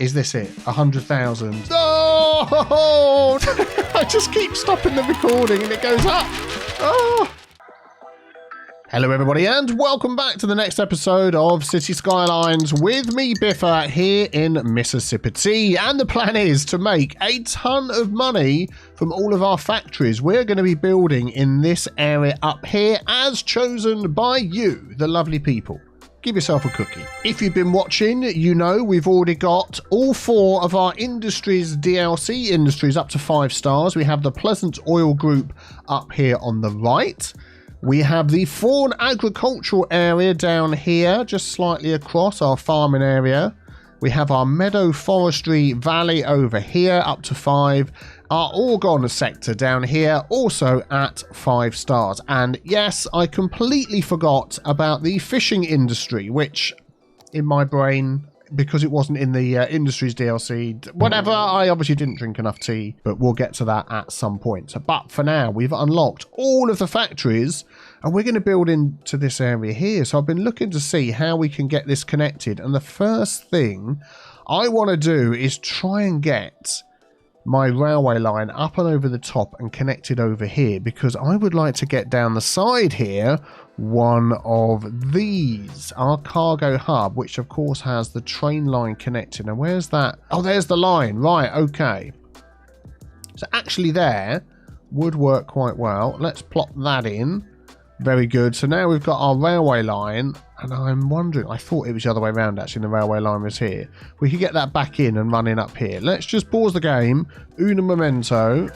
is this it? 100,000. Oh! I just keep stopping the recording and it goes up. Oh! Hello everybody and welcome back to the next episode of Cities Skylines with me, Biffa, here in Mississipatea. And the plan is to make a ton of money from all of our factories we're going to be building in this area up here as chosen by you, the lovely people. Give yourself a cookie. If you've been watching, you know we've already got all 4 of our industries, DLC industries, up to 5 stars. We have the Pleasant Oil Group up here on the right. We have the Fawn Agricultural area down here, just slightly across our farming area. We have our Meadow Forestry Valley over here, up to 5. Our Orgon sector down here, also at 5 stars. And yes, I completely forgot about the fishing industry, which in my brain, because it wasn't in the Industries DLC, whatever, I obviously didn't drink enough tea, but we'll get to that at some point. But for now, we've unlocked all of the factories, and we're going to build into this area here. So I've been looking to see how we can get this connected, and the first thing I want to do is try and get my railway line up and over the top and connected over here, because I would like to get down the side here one of these, our cargo hub, which of course has the train line connected. And where's that? Oh, there's the line. Right, okay. So actually there would work quite well. Let's plop that in. Very good. So now we've got our railway line, and I'm wondering, I thought it was the other way around actually, the railway line was here. We could get that back in and running up here. Let's just pause the game. Una momento.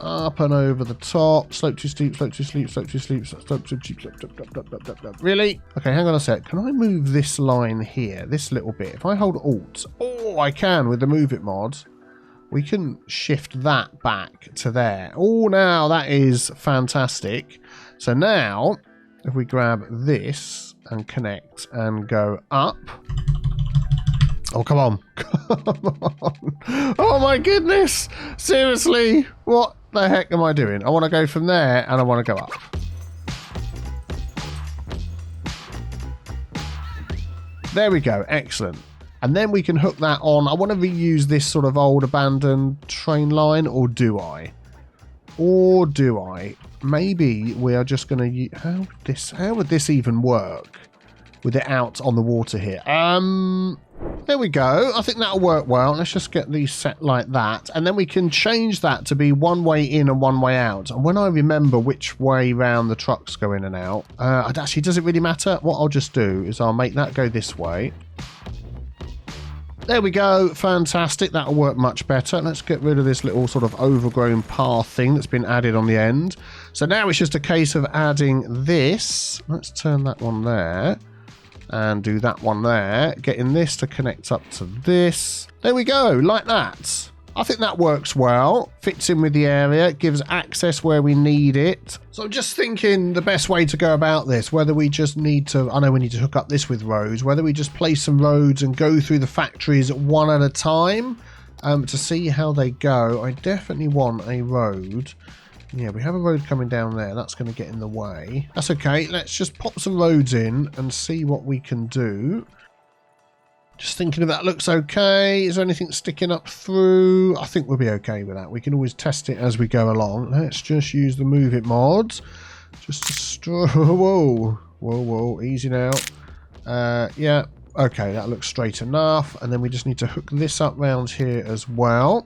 Up and over the top. Slope too steep, slope too steep, slope too steep, slope too steep, slope. Really? Okay, hang on a sec. Can I move this line here, this little bit? If I hold Alt, oh, I can with the Move It mod. We can shift that back to there. Oh, now that is fantastic. So now, if we grab this and connect and go up. Oh, come on. Come on. Oh, my goodness. Seriously, what the heck am I doing? I want to go from there and I want to go up. There we go. Excellent. And then we can hook that on. I want to reuse this sort of old abandoned train line, or do I? Or do I? Maybe we are just going to... How would this even work with it out on the water here? There we go. I think that'll work well. Let's just get these set like that. And then we can change that to be one way in and one way out. And when I remember which way round the trucks go in and out, actually, does it really matter? What I'll just do is I'll make that go this way. There we go. Fantastic. That'll work much better. Let's get rid of this little sort of overgrown path thing that's been added on the end. So now it's just a case of adding this. Let's turn that one there. And do that one there. Getting this to connect up to this. There we go, like that. I think that works well. Fits in with the area. Gives access where we need it. So I'm just thinking the best way to go about this. Whether we just need to... I know we need to hook up this with roads. Whether we just place some roads and go through the factories one at a time. To see how they go. I definitely want a road... Yeah, we have a road coming down there. That's going to get in the way. That's okay. Let's just pop some roads in and see what we can do. Just thinking if that looks okay. Is there anything sticking up through? I think we'll be okay with that. We can always test it as we go along. Let's just use the Move It mod. Just to... Whoa. Whoa, whoa. Easy now. Yeah. Okay, that looks straight enough. And then we just need to hook this up round here as well.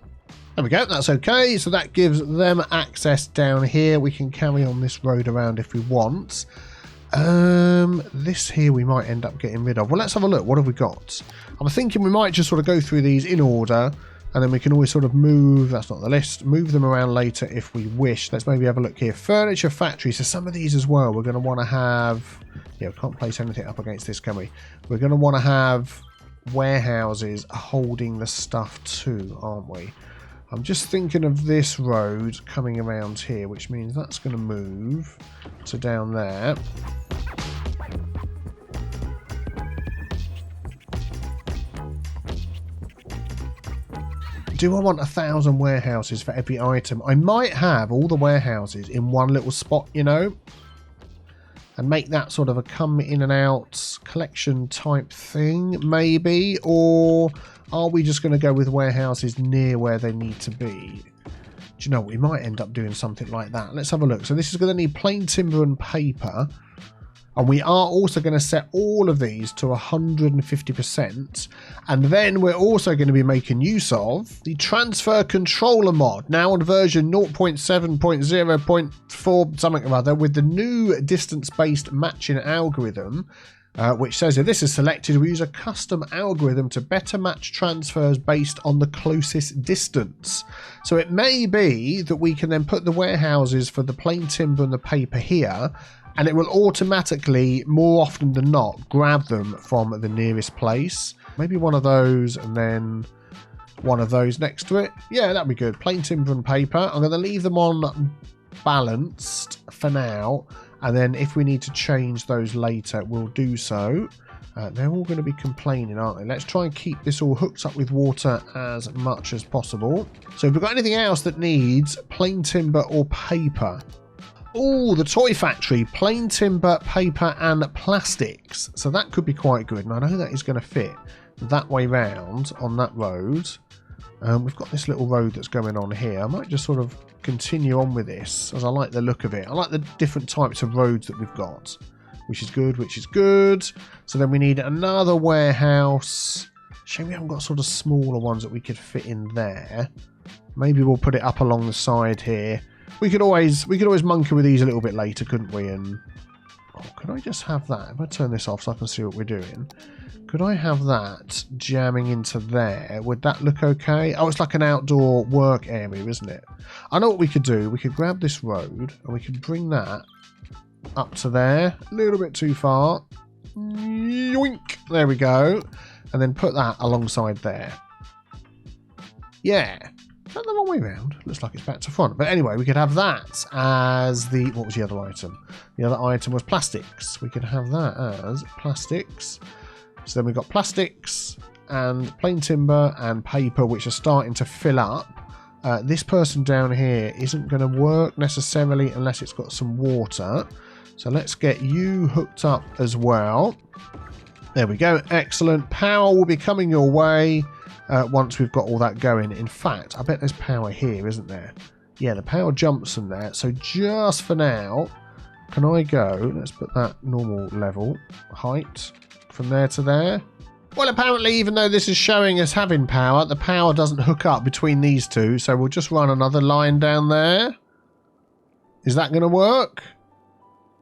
There we go, that's okay. So that gives them access down here. We can carry on this road around if we want. This here we might end up getting rid of. Well, let's have a look. What have we got? I'm thinking we might just sort of go through these in order, and then we can always sort of move, that's not the list, move them around later if we wish. Let's maybe have a look here. Furniture factory. So some of these as well, we're going to want to have... Yeah, we can't place anything up against this, can we? We're going to want to have warehouses holding the stuff too, aren't we? I'm just thinking of this road coming around here, which means that's going to move to down there. Do I want 1,000 warehouses for every item? I might have all the warehouses in one little spot, you know. and make that sort of a come in and out collection type thing, maybe? Or are we just going to go with warehouses near where they need to be? Do you know, we might end up doing something like that. Let's have a look. So this is going to need plain timber and paper. And we are also going to set all of these to 150%. And then we're also going to be making use of the transfer controller mod, now on version 0.7.0.4 something or other, with the new distance-based matching algorithm, which says if this is selected, we use a custom algorithm to better match transfers based on the closest distance. So it may be that we can then put the warehouses for the plain timber and the paper here, and it will automatically, more often than not, grab them from the nearest place. Maybe one of those and then one of those next to it. Yeah, that'd be good. Plain timber and paper. I'm going to leave them on balanced for now. And then if we need to change those later, we'll do so. They're all going to be complaining, aren't they? Let's try and keep this all hooked up with water as much as possible. So if we've got anything else that needs plain timber or paper. Oh, the toy factory, plain timber, paper and plastics. So that could be quite good. And I know that is going to fit that way round on that road. We've got this little road that's going on here. I might just sort of continue on with this as I like the look of it. I like the different types of roads that we've got, which is good, which is good. So then we need another warehouse. Shame we haven't got sort of smaller ones that we could fit in there. Maybe we'll put it up along the side here. We could always monkey with these a little bit later, couldn't we? And oh, could I just have that? If I turn this off so I can see what we're doing, could I have that jamming into there? Would that look okay? Oh, it's like an outdoor work area, isn't it? I know what we could do. We could grab this road and we could bring that up to there. A little bit too far. Yoink! There we go. And then put that alongside there. Yeah. Is that the wrong way around? Looks like it's back to front. But anyway, we could have that as the... What was the other item? The other item was plastics. We could have that as plastics. So then we've got plastics and plain timber and paper, which are starting to fill up. This person down here isn't going to work necessarily unless it's got some water. So let's get you hooked up as well. There we go. Excellent. Power will be coming your way. Once we've got all that going. In fact, I bet there's power here, isn't there? Yeah, the power jumps from there. So just for now, can I go? Let's put that normal level height from there to there. Well, apparently, even though this is showing us having power, the power doesn't hook up between these two. So we'll just run another line down there. Is that going to work?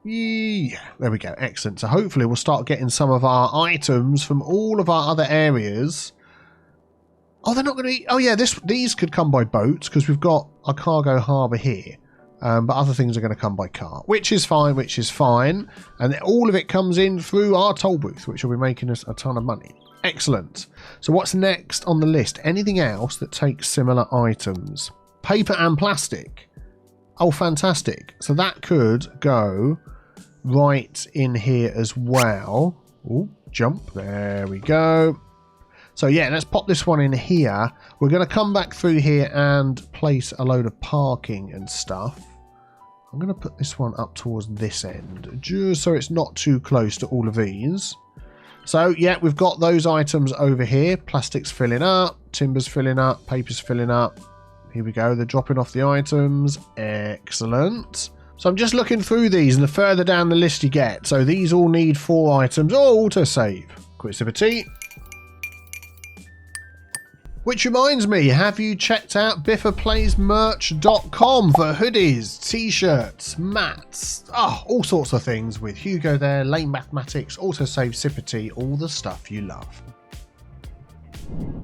Yeah, there we go. Excellent. So hopefully we'll start getting some of our items from all of our other areas. Oh, they're not going to be... Oh, yeah, these could come by boats because we've got a cargo harbour here. But other things are going to come by car, which is fine, which is fine. And all of it comes in through our toll booth, which will be making us a ton of money. Excellent. So what's next on the list? Anything else that takes similar items? Paper and plastic. Oh, fantastic. So that could go right in here as well. Oh, jump. There we go. So yeah, let's pop this one in here. We're going to come back through here and place a load of parking and stuff. I'm going to put this one up towards this end, just so it's not too close to all of these. So yeah, we've got those items over here. Plastic's filling up, timber's filling up, paper's filling up. Here we go, they're dropping off the items. Excellent. So I'm just looking through these, and the further down the list you get. So these all need 4 items. Oh, autosave. Quick sip of tea. Which reminds me, have you checked out BiffaPlaysMerch.com for hoodies, t-shirts, mats, all sorts of things with Hugo there, Lane Mathematics, autosave, sip of tea, all the stuff you love.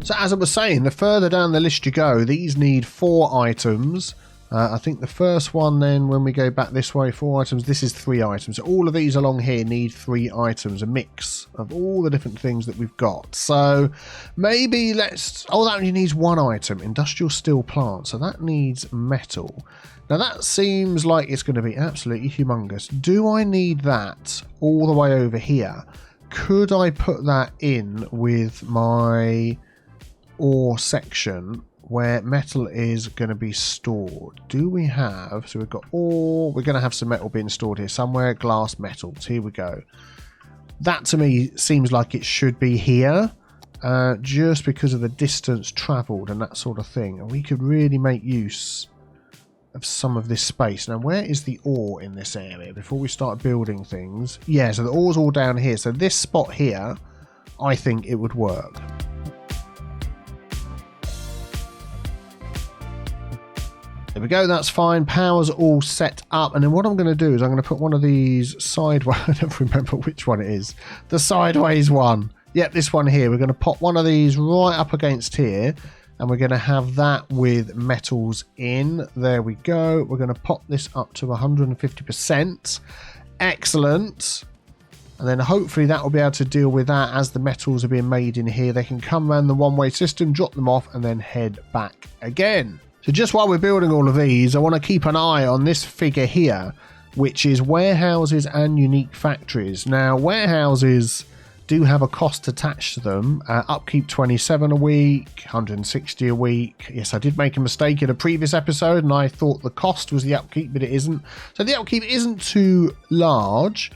So as I was saying, the further down the list you go, these need 4 items. I think the first one then, when we go back this way, 4 items, this is 3 items. So all of these along here need 3 items, a mix of all the different things that we've got. So maybe let's... Oh, that only needs 1 item, industrial steel plant. So that needs metal. Now that seems like it's going to be absolutely humongous. Do I need that all the way over here? Could I put that in with my ore section? where metal is going to be stored. Do we have... So we've got all... We're going to have some metal being stored here somewhere. Glass, metals. Here we go. That to me seems like it should be here. Just because of the distance travelled and that sort of thing. And we could really make use of some of this space. Now, where is the ore in this area before we start building things? Yeah, so the ore's all down here. So this spot here, I think it would work. There we go, that's fine. Power's all set up. And then what I'm going to do is I'm going to put one of these sideways... I don't remember which one it is. The sideways one. Yep, this one here. We're going to pop one of these right up against here. And we're going to have that with metals in. There we go. We're going to pop this up to 150%. Excellent. And then hopefully that will be able to deal with that as the metals are being made in here. They can come around the one-way system, drop them off, and then head back again. So just while we're building all of these, I want to keep an eye on this figure here, which is warehouses and unique factories. Now, warehouses do have a cost attached to them. Upkeep 27 a week, 160 a week. Yes, I did make a mistake in a previous episode, and I thought the cost was the upkeep, but it isn't. So the upkeep isn't too large.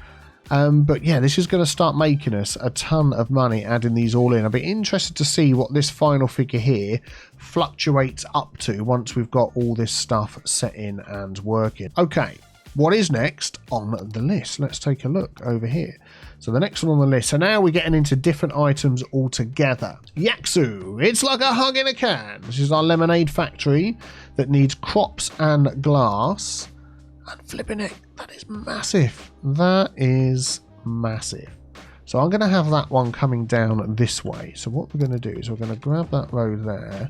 But yeah, this is going to start making us a ton of money adding these all in. I'll be interested to see what this final figure here fluctuates up to once we've got all this stuff set in and working. Okay, what is next on the list? Let's take a look over here. So the next one on the list. So now we're getting into different items altogether. Yaksu, it's like a hug in a can. This is our lemonade factory that needs crops and glass. And flipping it, that is massive. That is massive. So I'm going to have that one coming down this way. So what we're going to do is we're going to grab that road there.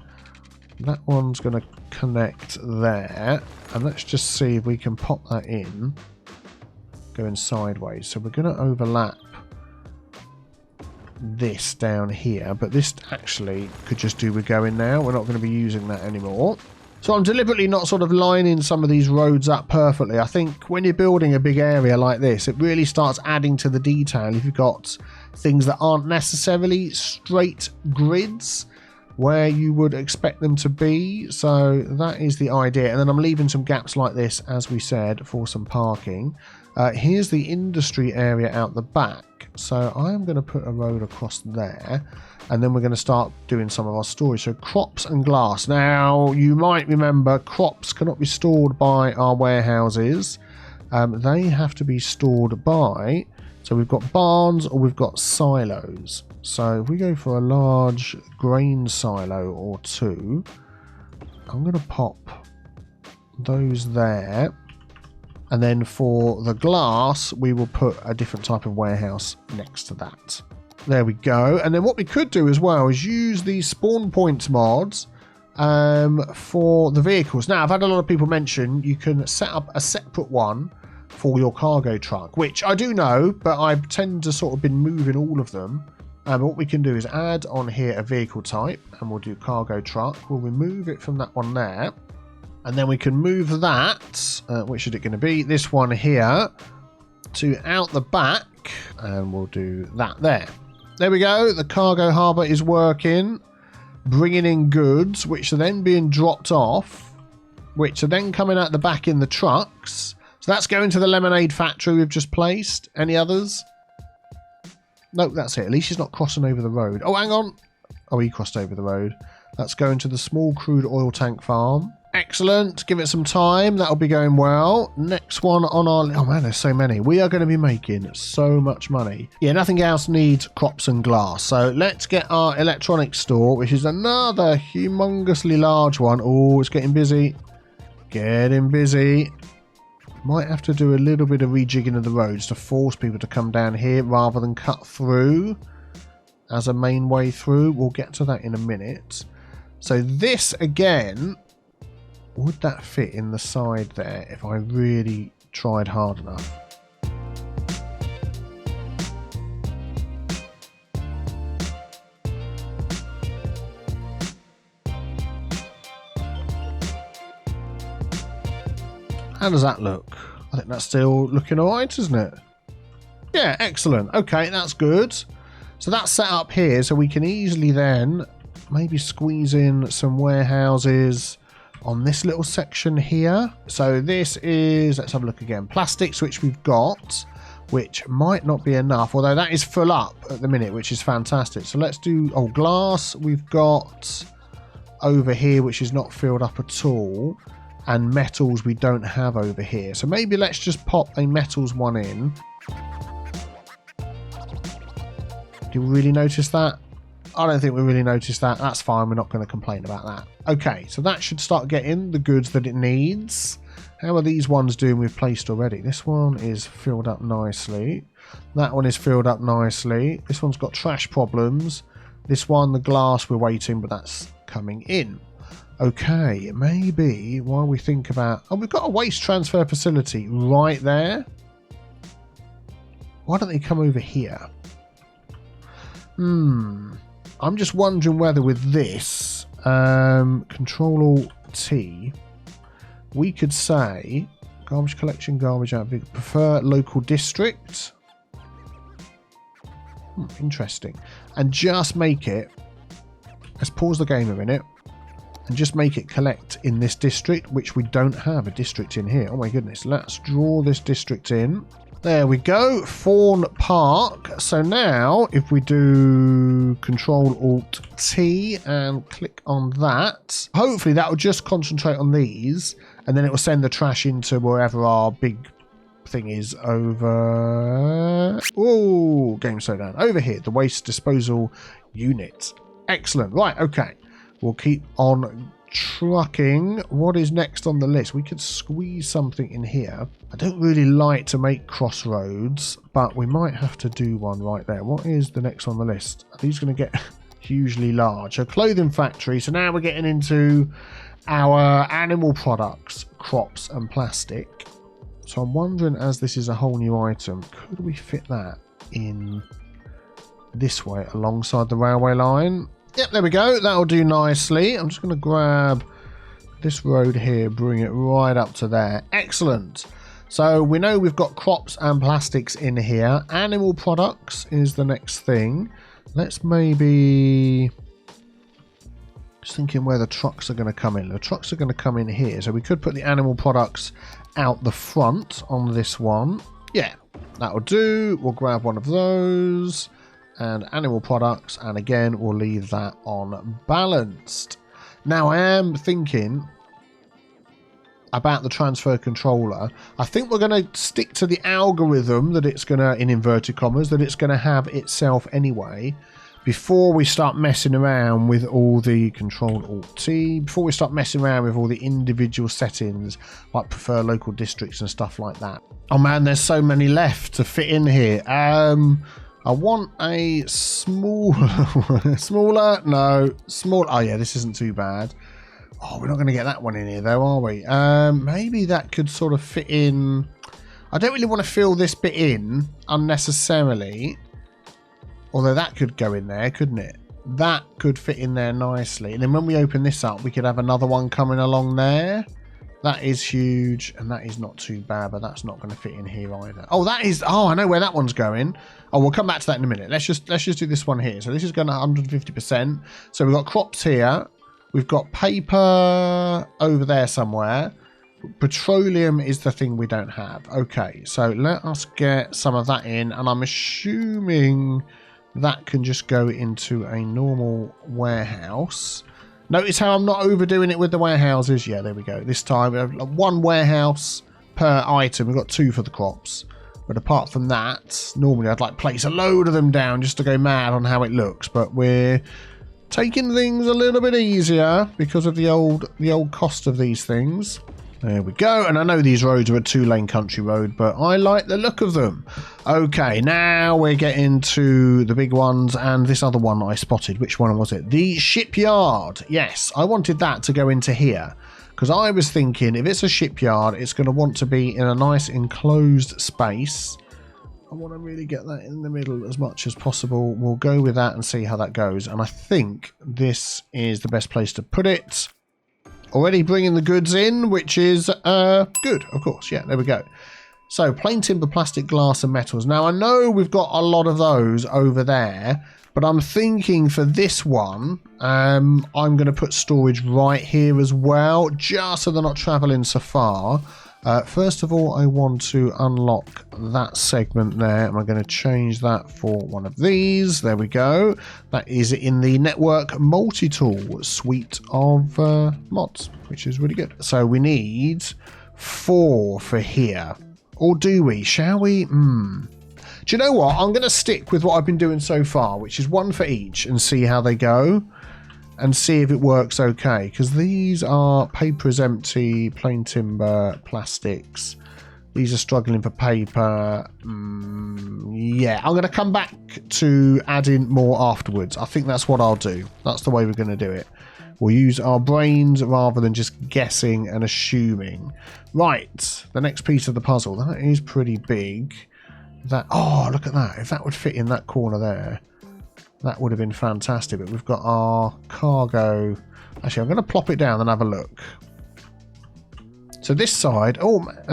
That one's going to connect there. And let's just see if we can pop that in. Going sideways. So we're going to overlap this down here. But this actually could just do with going now. We're not going to be using that anymore. So I'm deliberately not sort of lining some of these roads up perfectly. I think when you're building a big area like this, it really starts adding to the detail if you've got things that aren't necessarily straight grids where you would expect them to be. So that is the idea. And then I'm leaving some gaps like this, as we said, for some parking. Here's the industry area out the back. So I'm going to put a road across there. And then we're going to start doing some of our storage. So crops and glass. Now, you might remember crops cannot be stored by our warehouses. They have to be stored by... So we've got barns or we've got silos. So if we go for a large grain silo or two, I'm going to pop those there. And then for the glass, we will put a different type of warehouse next to that. There we go. And then what we could do as well is use these spawn points mods for the vehicles. Now, I've had a lot of people mention you can set up a separate one for your cargo truck, which I do know, but I tend to sort of been moving all of them. But what we can do is add on here a vehicle type, and we'll do cargo truck. We'll remove it from that one there. And then we can move that, which is it going to be? This one here, to out the back, and we'll do that there. There we go. The cargo harbour is working, bringing in goods, which are then being dropped off, which are then coming out the back in the trucks. So that's going to the lemonade factory we've just placed. Any others? Nope, that's it. At least he's not crossing over the road. Oh, hang on. Oh, he crossed over the road. That's going to the small crude oil tank farm. Excellent. Give it some time. That'll be going well. Next one on our... Oh, man, there's so many. We are going to be making so much money. Yeah, nothing else needs crops and glass. So let's get our electronics store, which is another humongously large one. Oh, it's getting busy. Getting busy. Might have to do a little bit of rejigging of the roads to force people to come down here rather than cut through as a main way through. We'll get to that in a minute. So this, again... Would that fit in the side there if I really tried hard enough? How does that look? I think that's still looking alright, isn't it? Yeah, excellent. Okay, that's good. So that's set up here, so we can easily then maybe squeeze in some warehouses on this little section here. So this is, let's have a look again, plastics, which we've got, which might not be enough, although that is full up at the minute, which is fantastic. So let's do, oh, glass we've got over here, which is not filled up at all, and metals we don't have over here. So maybe let's just pop a metals one in. Do we really notice that? I don't think we really noticed that. That's fine. We're not going to complain about that. Okay, so that should start getting the goods that it needs. How are these ones doing we've placed already? This one is filled up nicely. That one is filled up nicely. This one's got trash problems. This one, the glass, we're waiting, but that's coming in. Okay, maybe while we think about... Oh, we've got a waste transfer facility right there. Why don't they come over here? I'm just wondering whether with this Control-Alt-T we could say garbage collection, garbage out, prefer local district. Interesting. And just make it, let's pause the game a minute and just make it collect in this district, which we don't have a district in here. Oh my goodness, let's draw this district in. There we go, Fawn Park. So now if we do Control-Alt-T and click on that, hopefully that will just concentrate on these, and then it will send the trash into wherever our big thing is over... Oh, game slowed down. Over here, the waste disposal unit. Excellent. Right, okay. We'll keep on trucking. What is next on the list? We could squeeze something in here. I don't really like to make crossroads, but we might have to do one right there. What is the next on the list? Are these going to get hugely large? A clothing factory. So now we're getting into our animal products, crops and plastic. So I'm wondering, as this is a whole new item, could we fit that in this way alongside the railway line? Yep, there we go. That'll do nicely. I'm just going to grab this road here, bring it right up to there. Excellent. So we know we've got crops and plastics in here. Animal products is the next thing. Let's maybe... Just thinking where the trucks are going to come in. The trucks are going to come in here. So we could put the animal products out the front on this one. Yeah, that'll do. We'll grab one of those. And animal products, and again we'll leave that on balanced. Now I am thinking about the transfer controller. I think we're going to stick to the algorithm that it's going to, in inverted commas, that it's going to have itself anyway, before we start messing around with all the Control-Alt-T, before we start messing around with all the individual settings, like prefer local districts and stuff like that. Oh man, there's so many left to fit in here. I want a small, smaller, no, small. Oh yeah, this isn't too bad. Oh, we're not going to get that one in here though, are we? Maybe that could sort of fit in. I don't really want to fill this bit in unnecessarily. Although that could go in there, couldn't it? That could fit in there nicely. And then when we open this up, we could have another one coming along there. That is huge, and that is not too bad, but that's not going to fit in here either. Oh, that is... Oh, I know where that one's going. Oh, we'll come back to that in a minute. Let's just do this one here. So this is going to 150%. So we've got crops here. We've got paper over there somewhere. Petroleum is the thing we don't have. Okay, so let us get some of that in, and I'm assuming that can just go into a normal warehouse. Notice how I'm not overdoing it with the warehouses. Yeah, there we go. This time we have one warehouse per item. We've got two for the crops. But apart from that, normally I'd like place a load of them down just to go mad on how it looks. But we're taking things a little bit easier because of the old cost of these things. There we go. And I know these roads are a 2-lane country road, but I like the look of them. Okay, now we're getting to the big ones, and this other one I spotted. Which one was it? The shipyard. Yes, I wanted that to go into here because I was thinking if it's a shipyard, it's going to want to be in a nice enclosed space. I want to really get that in the middle as much as possible. We'll go with that and see how that goes. And I think this is the best place to put it. Already bringing the goods in, which is good, of course. Yeah, there we go. So plain timber, plastic, glass and metals. Now I know we've got a lot of those over there, but I'm thinking for this one, I'm going to put storage right here as well, just so they're not traveling so far. First of all, I want to unlock that segment there, and I'm going to change that for one of these. There we go. That is in the network multi-tool suite of mods, which is really good. So we need 4 for here. Or do we? Shall we? Do you know what? I'm going to stick with what I've been doing so far, which is 1 for each, and see how they go. And see if it works okay. Because these are paper is empty, plain timber, plastics. These are struggling for paper. Yeah, I'm going to come back to add in more afterwards. I think that's what I'll do. That's the way we're going to do it. We'll use our brains rather than just guessing and assuming. Right, the next piece of the puzzle. That is pretty big. Oh, look at that. If that would fit in that corner there, that would have been fantastic. But we've got our cargo. Actually, I'm going to plop it down and have a look. So this side. Okay,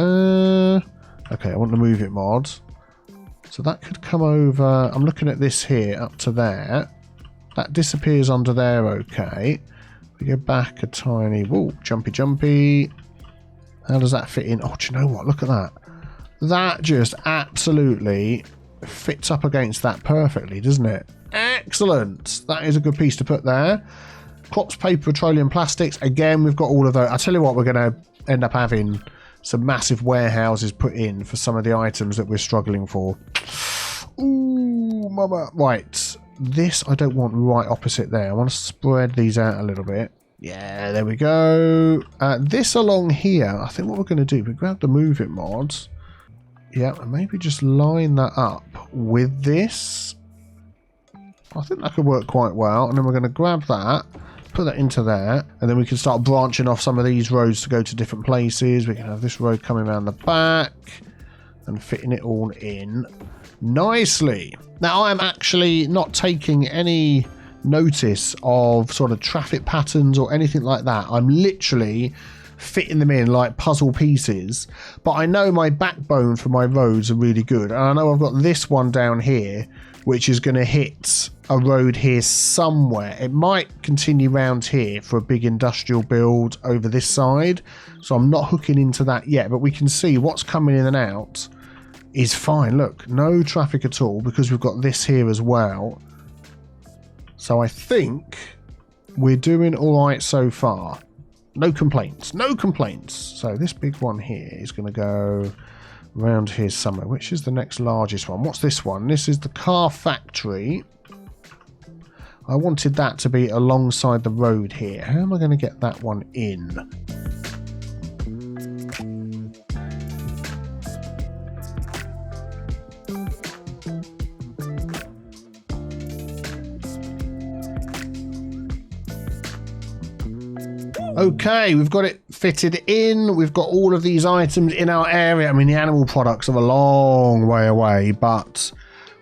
I want to move it, mod. So that could come over. I'm looking at this here up to there. That disappears under there, okay. We go back a tiny. Whoa, jumpy. How does that fit in? Oh, do you know what? Look at that. That just absolutely fits up against that perfectly, doesn't it? Excellent. That is a good piece to put there. Clops, paper, petroleum, plastics. Again, we've got all of those. I tell you what, we're going to end up having some massive warehouses put in for some of the items that we're struggling for. Ooh, mama. Right. This I don't want right opposite there. I want to spread these out a little bit. Yeah, there we go. This along here, I think what we're going to do, we grab the move it mods. Yeah, and maybe just line that up with this. I think that could work quite well. And then we're going to grab that, put that into there, and then we can start branching off some of these roads to go to different places. We can have this road coming around the back and fitting it all in nicely. Now, I'm actually not taking any notice of sort of traffic patterns or anything like that. I'm literally fitting them in like puzzle pieces, but I know my backbone for my roads are really good, and I know I've got this one down here which is going to hit a road here somewhere. It might continue round here for a big industrial build over this side, so I'm not hooking into that yet, but we can see what's coming in and out is fine. Look, no traffic at all because we've got this here as well. So I think we're doing all right so far. No complaints. No complaints. So this big one here is going to go around here somewhere. Which is the next largest one? What's this one? This is the car factory. I wanted that to be alongside the road here. How am I going to get that one in? Okay, we've got it fitted in. We've got all of these items in our area. I mean, the animal products are a long way away, but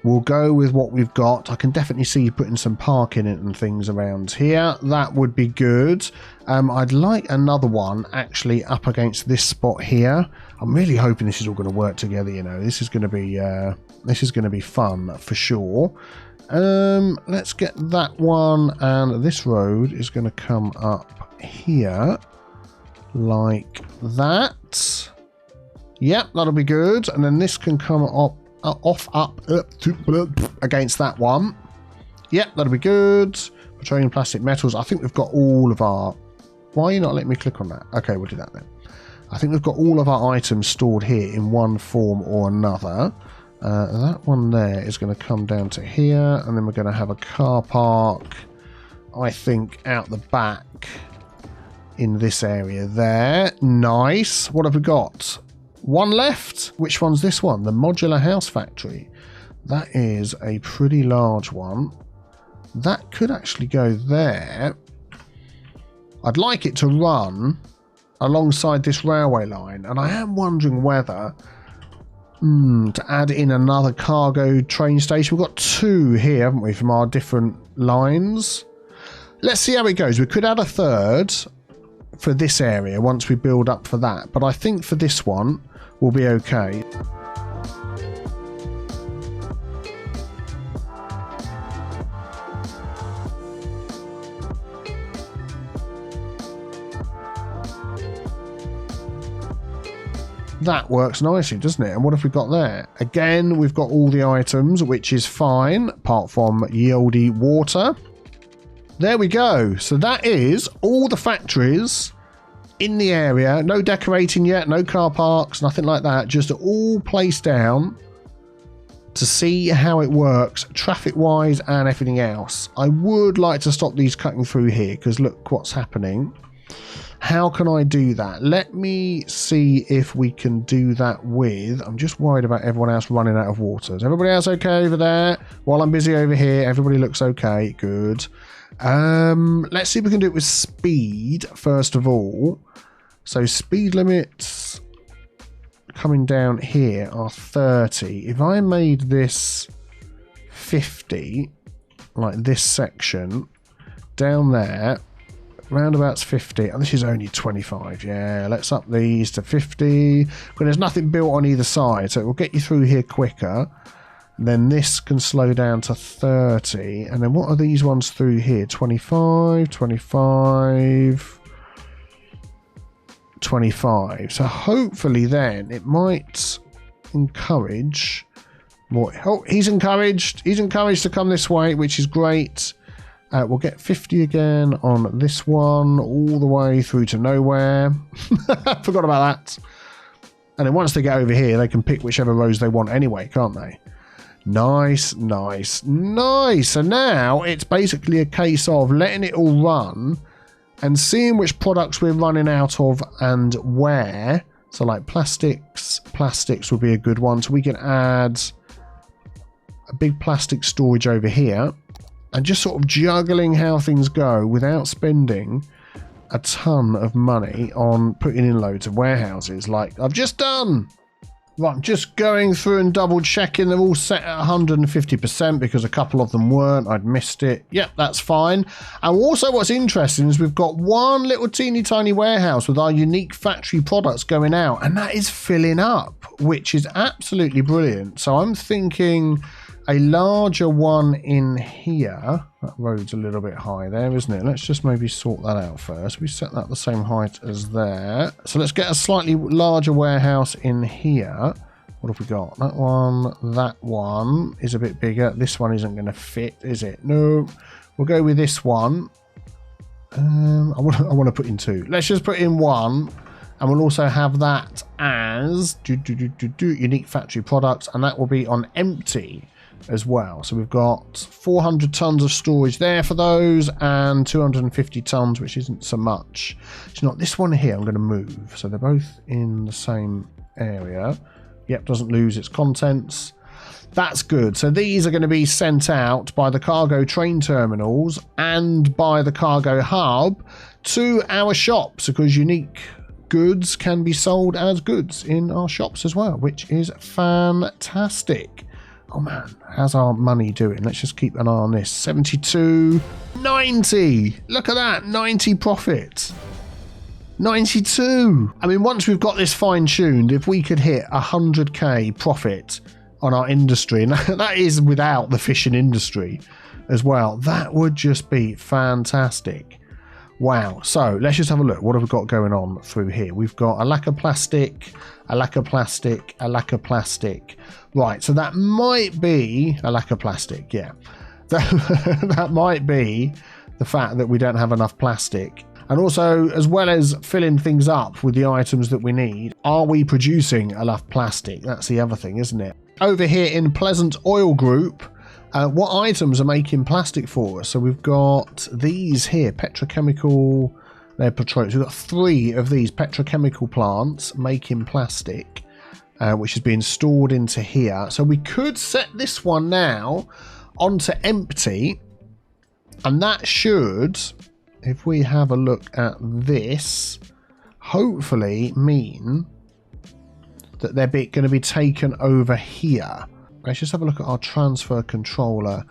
we'll go with what we've got. I can definitely see you putting some parking in and things around here. That would be good. I'd like another one actually up against this spot here. I'm really hoping this is all going to work together. You know, this is going to be fun for sure. Let's get that one, and this road is going to come up here like that. Yep, that'll be good. And then this can come up against that one. Yep, that'll be good. Petroleum, plastic, metals. I think we've got all of our... Why are you not letting me click on that? Okay, we'll do that then. I think we've got all of our items stored here in one form or another. That one there is going to come down to here, and then we're going to have a car park, I think, out the back in this area there. Nice. What have we got? One left. Which one's this one? The modular house factory. That is a pretty large one. That could actually go there. I'd like it to run alongside this railway line, and I am wondering whether to add in another cargo train station. We've got 2 here, haven't we, from our different lines. Let's see how it goes. We could add a third for this area once we build up for that, but I think for this one we'll be okay. That works nicely, doesn't it? And what have we got there? Again, we've got all the items, which is fine, apart from yieldy water. There we go. So that is all the factories in the area. No decorating yet, no car parks, nothing like that. Just all placed down to see how it works traffic-wise and everything else. I would like to stop these cutting through here because look what's happening. How can I do that? Let me see if we can do that with... I'm just worried about everyone else running out of water. Is everybody else okay over there? While I'm busy over here, everybody looks okay. Good. Let's see if we can do it with speed, first of all. So speed limits coming down here are 30. If I made this 50, like this section, down there... roundabout's 50, and this is only 25. Yeah, let's up these to 50 because there's nothing built on either side, so it will get you through here quicker. Then this can slow down to 30, and then what are these ones through here? 25, 25, 25. So hopefully then it might encourage more. Oh, he's encouraged to come this way, which is great. We'll get 50 again on this one, all the way through to nowhere. Forgot about that. And then once they get over here, they can pick whichever rows they want anyway, can't they? Nice, nice, nice. So now it's basically a case of letting it all run and seeing which products we're running out of and where. So like plastics would be a good one. So we can add a big plastic storage over here. And just sort of juggling how things go without spending a ton of money on putting in loads of warehouses like I've just done. Right, I'm just going through and double checking they're all set at 150% because a couple of them weren't. I'd missed it. Yep, that's fine. And also what's interesting is we've got one little teeny tiny warehouse with our unique factory products going out, and that is filling up, which is absolutely brilliant. So I'm thinking... a larger one in here. That road's a little bit high there, isn't it? Let's just maybe sort that out first. We set that the same height as there. So let's get a slightly larger warehouse in here. What have we got? That one is a bit bigger. This one isn't going to fit, is it? No. We'll go with this one. I want to put in two. Let's just put in one. And we'll also have that as unique factory products. And that will be on empty as well. So we've got 400 tons of storage there for those and 250 tons, which isn't so much. It's not this one here. I'm going to move. So they're both in the same area. Yep, doesn't lose its contents. That's good. So these are going to be sent out by the cargo train terminals and by the cargo hub to our shops because unique goods can be sold as goods in our shops as well, which is fantastic. Oh man, how's our money doing? Let's just keep an eye on this. 72, 90. Look at that, 90 profit. 92. I mean, once we've got this fine-tuned, if we could hit 100k profit on our industry, and that is without the fishing industry as well, that would just be fantastic. Wow. So let's just have a look. What have we got going on through here? We've got a lack of plastic, a lack of plastic, a lack of plastic. Right. So that might be a lack of plastic. Yeah. That might be the fact that we don't have enough plastic. And also, as well as filling things up with the items that we need, are we producing enough plastic? That's the other thing, isn't it? Over here in Pleasant Oil Group, what items are making plastic for us? So we've got these here, petrochemical, they're petroleum. We've got 3 of these petrochemical plants making plastic, which is being stored into here. So we could set this one now onto empty, and that should, if we have a look at this, hopefully mean that they're going to be taken over here. Let's just have a look at our transfer controller.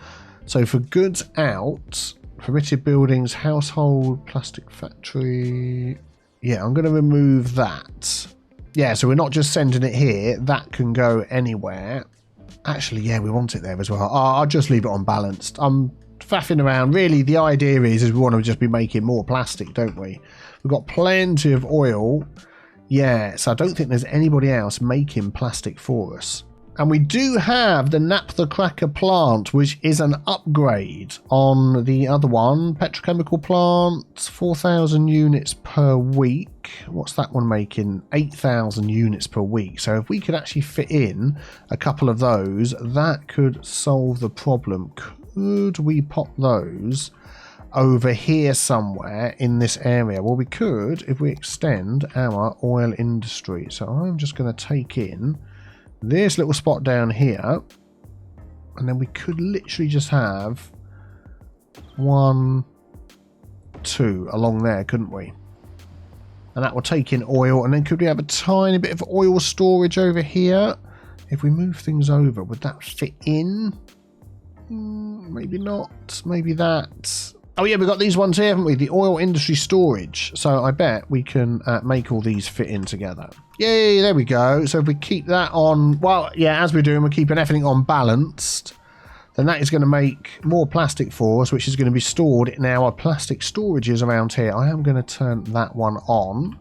So for goods out, permitted buildings, household, plastic factory. Yeah, I'm going to remove that. Yeah, so we're not just sending it here. That can go anywhere. Actually, yeah, we want it there as well. I'll just leave it on balanced. I'm faffing around. Really, the idea is we want to just be making more plastic, don't we? We've got plenty of oil. Yeah, so I don't think there's anybody else making plastic for us. And we do have the Antarcteaca plant, which is an upgrade on the other one. Petrochemical plant, 4,000 units per week. What's that one making? 8,000 units per week. So if we could actually fit in a couple of those, that could solve the problem. Could we pop those over here somewhere in this area? Well, we could if we extend our oil industry. So I'm just going to take in this little spot down here, and then we could literally just have 1, 2 along there, couldn't we? And that will take in oil, and then could we have a tiny bit of oil storage over here? If we move things over, would that fit in? Maybe not. Maybe that. Oh yeah, we've got these ones here, haven't we? The oil industry storage. So I bet we can make all these fit in together. Yay, there we go. So if we keep that on, well, yeah, as we're doing, we're keeping everything on balanced. Then that is going to make more plastic for us, which is going to be stored in our plastic storages around here. I am going to turn that one on.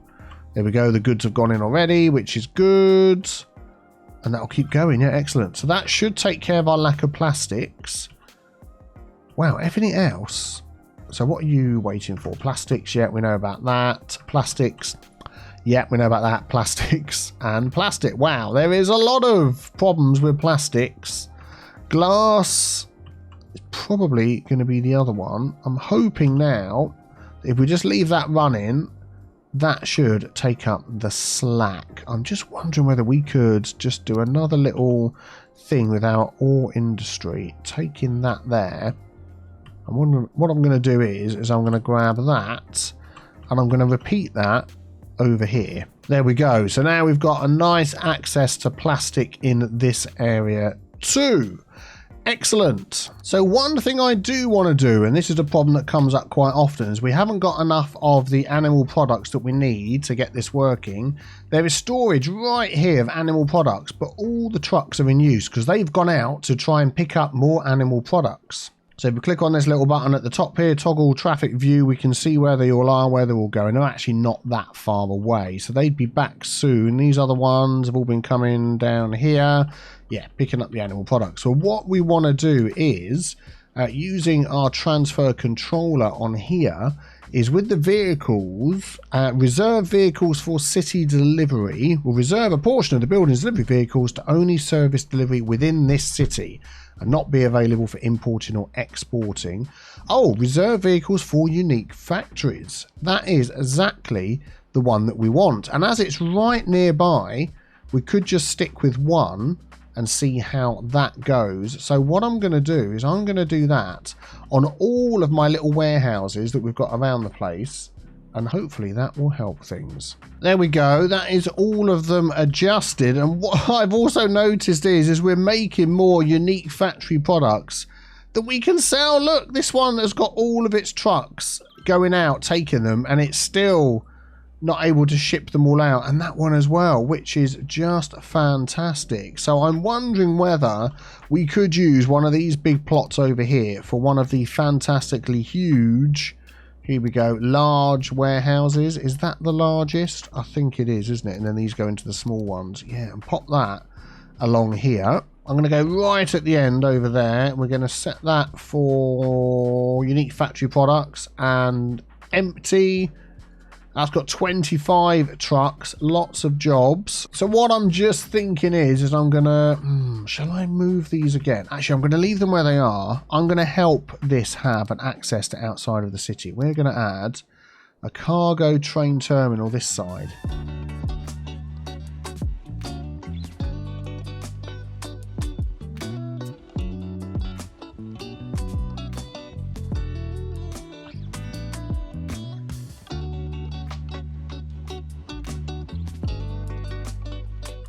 There we go. The goods have gone in already, which is good. And that'll keep going. Yeah, excellent. So that should take care of our lack of plastics. Wow, everything else. So what are you waiting for? Plastics, yeah, we know about that. Plastics, yeah, we know about that. Plastics and plastic. Wow, there is a lot of problems with plastics. Glass is probably going to be the other one. I'm hoping now, if we just leave that running, that should take up the slack. I'm just wondering whether we could just do another little thing with our ore industry. Taking that there. I'm wondering what I'm going to do is I'm going to grab that and I'm going to repeat that over here. There we go. So now we've got a nice access to plastic in this area too. Excellent. So one thing I do want to do, and this is a problem that comes up quite often, is we haven't got enough of the animal products that we need to get this working. There is storage right here of animal products, but all the trucks are in use because they've gone out to try and pick up more animal products. So if we click on this little button at the top here, toggle traffic view, we can see where they all are, where they're all going. They're actually not that far away, so they'd be back soon. These other ones have all been coming down here. Yeah, picking up the animal products. So what we want to do is, using our transfer controller on here, is with the vehicles, reserve vehicles for city delivery. We'll reserve a portion of the building's delivery vehicles to only service delivery within this city and not be available for importing or exporting. Oh, reserve vehicles for unique factories. That is exactly the one that we want. And as it's right nearby, we could just stick with one and see how that goes. So what I'm going to do is I'm going to do that on all of my little warehouses that we've got around the place, and hopefully that will help things. There we go. That is all of them adjusted. And what I've also noticed is we're making more unique factory products that we can sell. Look, this one has got all of its trucks going out, taking them, and it's still not able to ship them all out, and that one as well, which is just fantastic. So I'm wondering whether we could use one of these big plots over here for one of the fantastically huge, here we go, large warehouses. Is that the largest? I think it is, isn't it? And then these go into the small ones. Yeah, and pop that along here. I'm going to go right at the end over there. We're going to set that for unique factory products and empty. That's got 25 trucks, lots of jobs. So what I'm just thinking is I'm going to... shall I move these again? Actually, I'm going to leave them where they are. I'm going to help this have an access to outside of the city. We're going to add a cargo train terminal this side.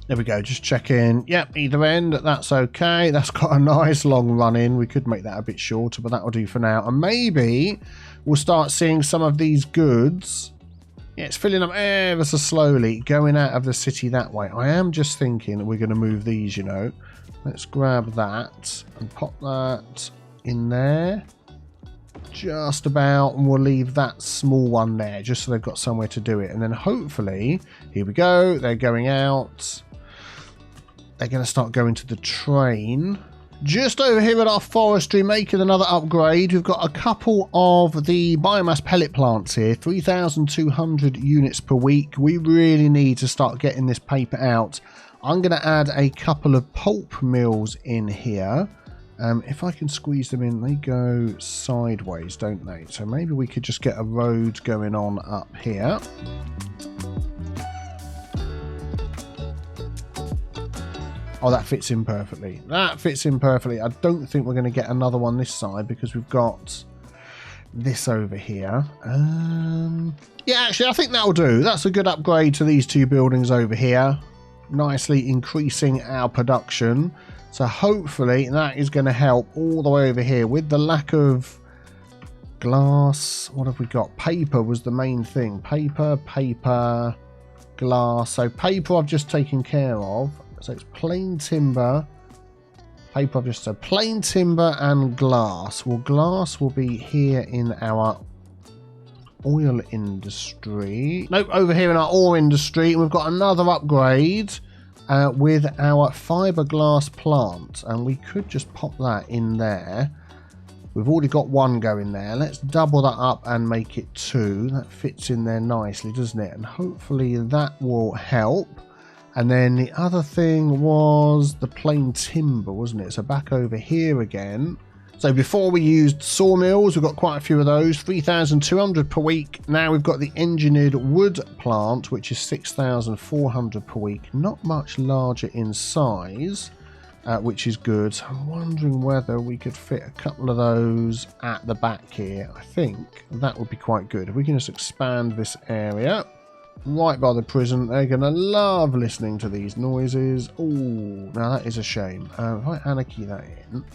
There we go, just checking. Yep, either end, that's okay. That's got a nice long run in. We could make that a bit shorter, but that'll do for now. And maybe we'll start seeing some of these goods Yeah, it's filling up ever so slowly, going out of the city that way. I am just thinking that we're going to move these, you know. Let's grab that and pop that in there. Just about, and we'll leave that small one there, just so they've got somewhere to do it. And then hopefully, here we go, they're going out. They're going to start going to the train. Just over here at our forestry, making another upgrade. We've got a couple of the biomass pellet plants here, 3,200 units per week. We really need to start getting this paper out. I'm going to add a couple of pulp mills in here. If I can squeeze them in, they go sideways, don't they? So maybe we could just get a road going on up here. Oh, that fits in perfectly. That fits in perfectly. I don't think we're going to get another one this side because we've got this over here. Yeah, actually, I think that'll do. That's a good upgrade to these two buildings over here. Nicely increasing our production. So hopefully that is going to help all the way over here. With the lack of glass, what have we got? Paper was the main thing. Paper, glass. So paper I've just taken care of. So it's plain timber. Paper I've just said. Plain timber and glass. Well, glass will be here in our oil industry. Nope, over here in our ore industry. And we've got another upgrade. With our fiberglass plant, and we could just pop that in there. We've already got one going there. Let's double that up and make it 2. That fits in there nicely, doesn't it? And hopefully that will help. And then the other thing was the plain timber, wasn't it? So back over here again. So before we used sawmills, we've got quite a few of those, 3,200 per week. Now we've got the engineered wood plant, which is 6,400 per week. Not much larger in size, which is good. I'm wondering whether we could fit a couple of those at the back here. I think that would be quite good. If we can just expand this area right by the prison, they're going to love listening to these noises. Oh, now that is a shame. If I anarchy that in...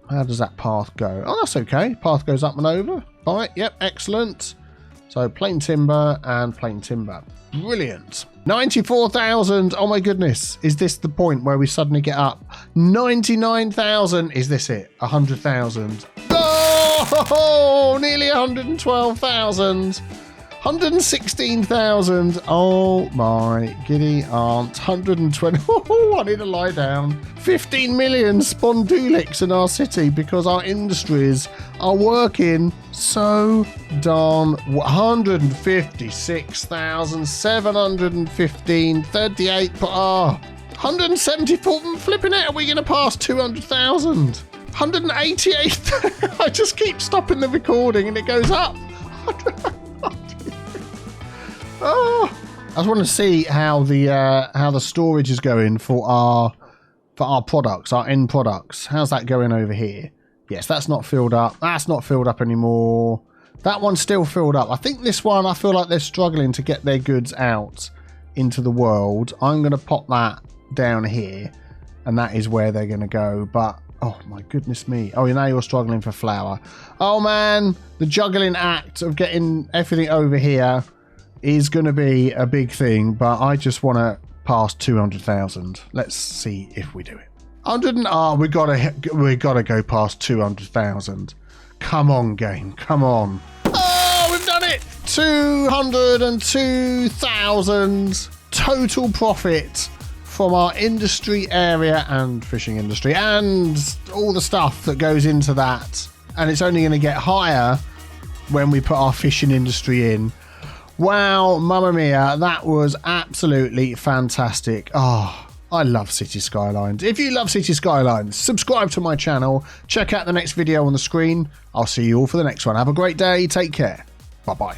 How does that path go? Oh, that's okay. Path goes up and over. Right, yep, excellent. So plain timber and plain timber. Brilliant. 94,000. Oh my goodness. Is this the point where we suddenly get up? 99,000. Is this it? 100,000. Oh, nearly 112,000. 116,000. Oh my giddy aunt. 120. Oh, I need to lie down. 15 million spondulics in our city because our industries are working so darn. 156,715. 38. 174. Flipping it. Are we going to pass 200,000? 188. I just keep stopping the recording and it goes up. Oh, I just want to see how the storage is going for our products, our end products. How's that going over here? Yes, that's not filled up. That's not filled up anymore. That one's still filled up. I think this one, I feel like they're struggling to get their goods out into the world. I'm going to pop that down here, and that is where they're going to go. But oh my goodness me. Oh, now you're struggling for flour. Oh man, the juggling act of getting everything over here is going to be a big thing, but I just want to pass 200,000. Let's see if we do it. 100 and we gotta go past 200,000. Come on, game, come on. Oh, we've done it. 202,000 total profit from our industry area and fishing industry and all the stuff that goes into that. And it's only going to get higher when we put our fishing industry in. Wow, mamma mia, that was absolutely fantastic. Oh, I love Cities Skylines. If you love Cities Skylines, subscribe to my channel. Check out the next video on the screen. I'll see you all for the next one. Have a great day. Take care. Bye-bye.